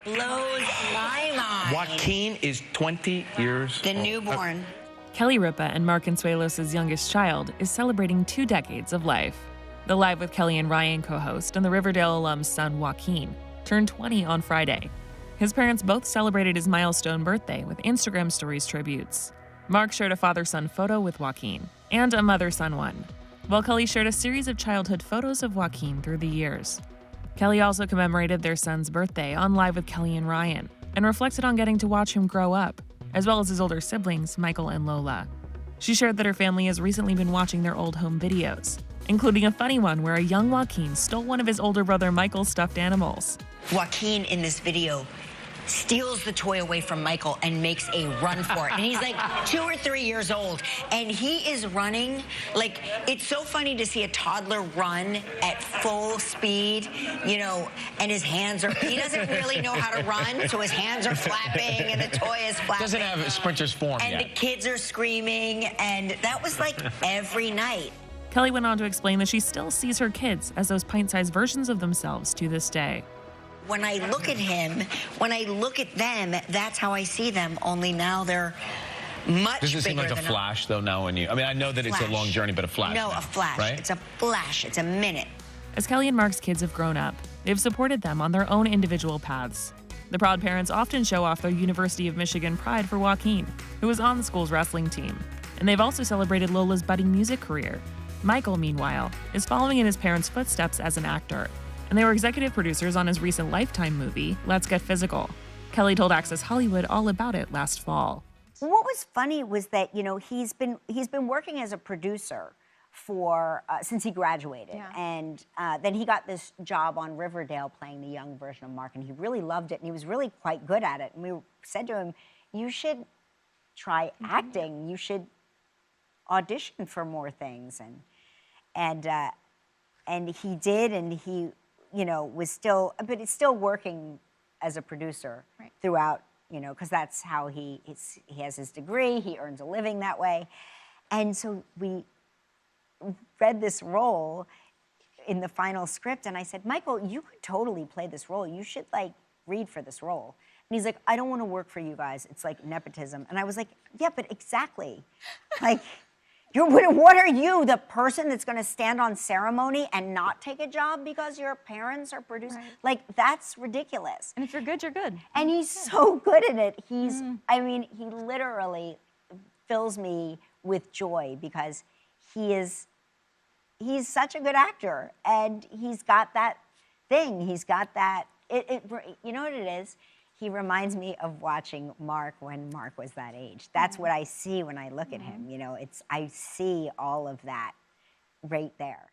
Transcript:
Blows my mind. Joaquin is 20 years The old. newborn. Kelly Ripa and Mark Consuelos' youngest child is celebrating 2 decades of life. The Live with Kelly and Ryan co-host and the Riverdale alum's son Joaquin turned 20 on Friday. His parents both celebrated his milestone birthday with Instagram stories tributes. Mark shared a father-son photo with Joaquin and a mother-son one, while Kelly shared a series of childhood photos of Joaquin through the years. Kelly also commemorated their son's birthday on Live with Kelly and Ryan and reflected on getting to watch him grow up, as well as his older siblings, Michael and Lola. She shared that her family has recently been watching their old home videos, including a funny one where a young Joaquin stole one of his older brother Michael's stuffed animals. Joaquin in this video steals the toy away from Michael and makes a run for it. And he's like 2 or 3 years old. And he is running, like, it's so funny to see a toddler run at full speed, you know, and his hands are, he doesn't really know how to run, so his hands are flapping and the toy is flapping. Doesn't have a sprinter's form and yet. the kids are screaming, and that was like every night. Kelly went on to explain that she still sees her kids as those pint-sized versions of themselves to this day. When I look at him, when I look at them, that's how I see them, only now they're much bigger. Does it seem like a than flash, though, now when you... I mean, I know that it's a long journey, but a flash. No, now, a flash. right? It's a flash. It's a minute. As Kelly and Mark's kids have grown up, they've supported them on their own individual paths. The proud parents often show off their University of Michigan pride for Joaquin, who was on the school's wrestling team. And they've also celebrated Lola's budding music career. Michael, meanwhile, is following in his parents' footsteps as an actor. And they were executive producers on his recent Lifetime movie, Let's Get Physical. Kelly told Access Hollywood all about it last fall. What was funny was that, you know, he's been working as a producer for since he graduated, and then he got this job on Riverdale playing the young version of Mark, and he really loved it, and he was really quite good at it. And we said to him, "You should try acting. You should audition for more things." And he did, and he, you know, was still, but he's still working as a producer throughout, you know, because that's how he has his degree, he earns a living that way. And so we read this role in the final script, and I said, "Michael, you could totally play this role. You should, like, read for this role." And he's like, "I don't want to work for you guys. It's like nepotism." And I was like, "Yeah, but exactly. Like, what are you, the person that's going to stand on ceremony and not take a job because your parents are producing? Like, that's ridiculous." And if you're good, you're good. And he's so good at it. He's, I mean, he literally fills me with joy because he's such a good actor, and he's got that thing. He's got that, you know what it is? He reminds me of watching Mark when Mark was that age. That's what I see when I look at him, you know, I see all of that right there.